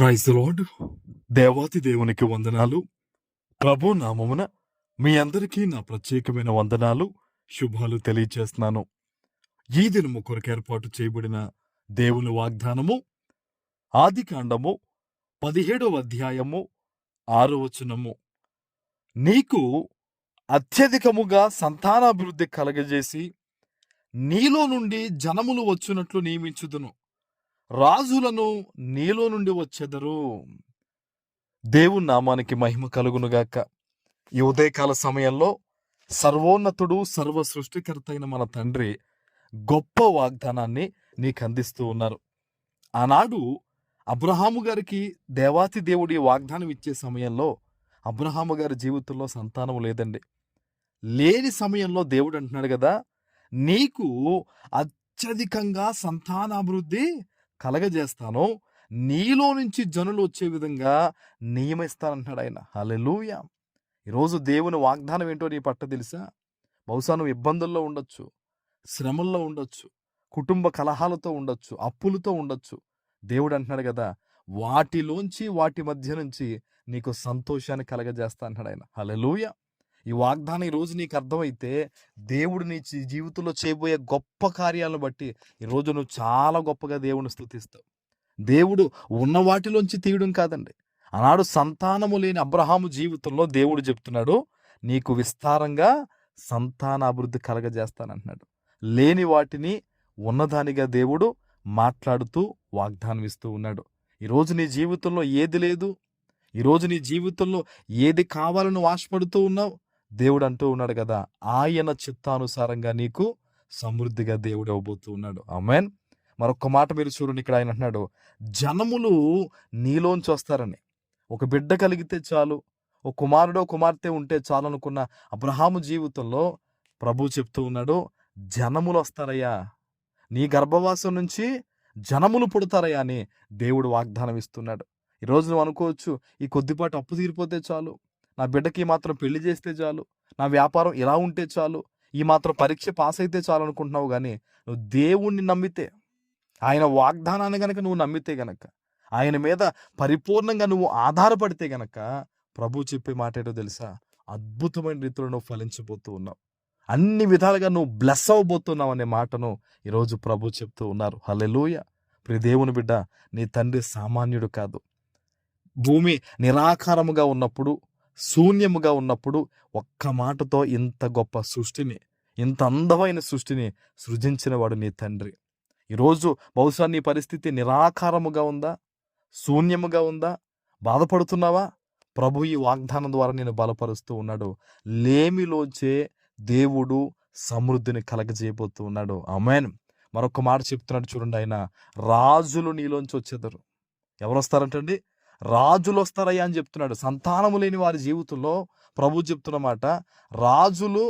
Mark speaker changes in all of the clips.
Speaker 1: Praise the lord. దేవాతి దేవునికి వందనాలు. ప్రభు నామమున మీ అందరికీ నా ప్రత్యేకమైన వందనాలు, శుభాలు తెలియచేస్తున్నాను. ఈ దినము కొరకు ఏర్పాటు చేయబడిన దేవుని వాగ్దానము ఆదికాండము 17వ అధ్యాయము 6వ వచనము. నీకు అత్యధికముగా సంతానాభివృద్ధి కలగజేసి నీలో నుండి జనములు వచ్చునట్లు నియమించుదును, రాజులను నీలో నుండి వచ్చెదరు. దేవుని నామానికి మహిమ కలుగునుగాక. ఈ ఉదయకాల సమయంలో సర్వోన్నతుడు సర్వ సృష్టికర్త అయిన మన తండ్రి గొప్ప వాగ్దానాన్ని నీకు అందిస్తూ ఉన్నారు. ఆనాడు అబ్రహాము గారికి దేవాతి దేవుడి వాగ్దానం ఇచ్చే సమయంలో అబ్రహాము గారి జీవితంలో సంతానం లేదండి. లేని సమయంలో దేవుడు అంటున్నాడు కదా, నీకు అత్యధికంగా సంతానాభివృద్ధి కలగజేస్తాను, నీలో నుంచి జనులు వచ్చే విధంగా నియమిస్తానంటున్నాడు ఆయన. హల్లెలూయా. ఈరోజు దేవుని వాగ్దానం ఏంటో నీ పట్ల తెలుసా? బహుశా నువ్వు ఇబ్బందుల్లో ఉండొచ్చు, శ్రమల్లో ఉండొచ్చు, కుటుంబ కలహాలతో ఉండొచ్చు, అప్పులతో ఉండొచ్చు. దేవుడు అంటున్నాడు కదా, వాటిలోంచి వాటి మధ్య నుంచి నీకు సంతోషాన్ని కలగజేస్తా అంటున్నాడు ఆయన. హల్లెలూయా. ఈ వాగ్దానం ఈరోజు నీకు అర్థమైతే దేవుడు నీ జీవితంలో చేయబోయే గొప్ప కార్యాలను బట్టి ఈరోజు నువ్వు చాలా గొప్పగా దేవుని స్తుతిస్తావు. దేవుడు ఉన్న వాటిలోంచి తీయడం కాదండి. ఆనాడు సంతానము లేని అబ్రహాము జీవితంలో దేవుడు చెప్తున్నాడు, నీకు విస్తారంగా సంతానాభివృద్ధి కలగజేస్తానంటున్నాడు. లేని వాటిని ఉన్నదానిగా దేవుడు మాట్లాడుతూ వాగ్దానం ఇస్తూ ఉన్నాడు. ఈరోజు నీ జీవితంలో ఏది లేదు, ఈరోజు నీ జీవితంలో ఏది కావాలని ఆశపడుతూ ఉన్నావు, దేవుడు అంటూ ఉన్నాడు కదా, ఆయన చిత్తానుసారంగా నీకు సమృద్ధిగా దేవుడు ఇవ్వబోతూ ఉన్నాడు. ఆమేన్. మరొక మాట మీరు చూడండి, ఇక్కడ ఆయన అంటున్నాడు, జనములు నీలోంచి వస్తారని. ఒక బిడ్డ కలిగితే చాలు, ఒక కుమారుడో కుమార్తె ఉంటే చాలు అనుకున్న అబ్రహాము జీవితంలో ప్రభు చెప్తూ ఉన్నాడు, జనములు వస్తారయ్యా, నీ గర్భవాసం నుంచి జనములు పుడతారయ్యా అని దేవుడు వాగ్దానం ఇస్తున్నాడు. ఈరోజు నువ్వు అనుకోవచ్చు, ఈ కొద్దిపాటి అప్పు తీరిపోతే చాలు, నా బిడ్డకి మాత్రం పెళ్లి చేస్తే చాలు, నా వ్యాపారం ఇలా ఉంటే చాలు, ఈ మాత్రం పరీక్ష పాస్ అయితే చాలు అనుకుంటున్నావు. కానీ నువ్వు దేవుణ్ణి నమ్మితే, ఆయన వాగ్దానాన్ని గనక నువ్వు నమ్మితే గనక, ఆయన మీద పరిపూర్ణంగా నువ్వు ఆధారపడితే గనక, ప్రభు చెప్పే మాట ఏంటో తెలుసా? అద్భుతమైన రీతిలో నువ్వు ఫలించబోతూ ఉన్నావు, అన్ని విధాలుగా నువ్వు బ్లెస్ అవ్వబోతున్నావు అనే మాటను ఈరోజు ప్రభు చెప్తూ ఉన్నారు. హల్లెలూయా. ప్రియ దేవుని బిడ్డ, నీ తండ్రి సామాన్యుడు కాదు. భూమి నిరాకారముగా ఉన్నప్పుడు, శూన్యముగా ఉన్నప్పుడు ఒక్క మాటతో ఇంత గొప్ప సృష్టిని, ఇంత అందమైన సృష్టిని సృజించిన వాడు నీ తండ్రి. ఈరోజు బహుశా నీ పరిస్థితి నిరాకారముగా ఉందా, శూన్యముగా ఉందా, బాధపడుతున్నావా? ప్రభు ఈ వాగ్దానం ద్వారా నేను బలపరుస్తూ ఉన్నాడు. లేమిలోంచే దేవుడు సమృద్ధిని కలగజేయబోతూ ఉన్నాడు. ఆమేన్. మరొక మాట చెప్తున్నాడు చూడండి, ఆయన రాజులు నీలోంచి వచ్చేదరు. ఎవరు వస్తారంటండి? రాజులు వస్తారయ్యా అని చెప్తున్నాడు. సంతానము లేని వారి జీవితంలో ప్రభు చెప్తున్న మాట, రాజులు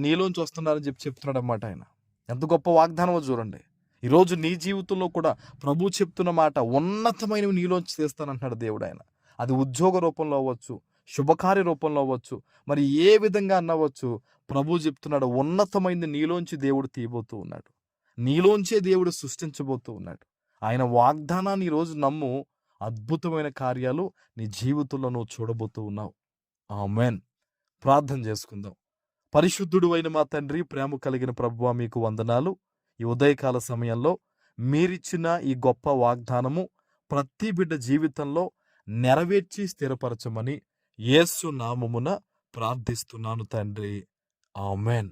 Speaker 1: నీలోంచి వస్తున్నారని చెప్తున్నాడు అన్నమాట ఆయన. ఎంత గొప్ప వాగ్దానమో చూడండి. ఈరోజు నీ జీవితంలో కూడా ప్రభు చెప్తున్న మాట, ఉన్నతమైనవి నీలోంచి చేస్తానంటున్నాడు దేవుడు. ఆయన అది ఉద్యోగ రూపంలో అవ్వచ్చు, శుభకార్య రూపంలో అవ్వచ్చు, మరి ఏ విధంగా అన్నవచ్చు, ప్రభు చెప్తున్నాడు, ఉన్నతమైనది నీలోంచి దేవుడు తీయబోతూ ఉన్నాడు, నీలోంచే దేవుడు సృష్టించబోతూ ఉన్నాడు. ఆయన వాగ్దానాన్ని ఈరోజు నమ్ము, అద్భుతమైన కార్యాలు నీ జీవితంలో నువ్వు చూడబోతూ ఉన్నావు. ఆమేన్. ప్రార్థన చేసుకుందాం. పరిశుద్ధుడు అయిన మా తండ్రి, ప్రేమ కలిగిన ప్రభువా, మీకు వందనాలు. ఈ ఉదయకాల సమయంలో మీరిచ్చిన ఈ గొప్ప వాగ్దానము ప్రతి బిడ్డ జీవితంలో నెరవేర్చి స్థిరపరచమని యేసు నామమున ప్రార్థిస్తున్నాను తండ్రి. ఆమేన్.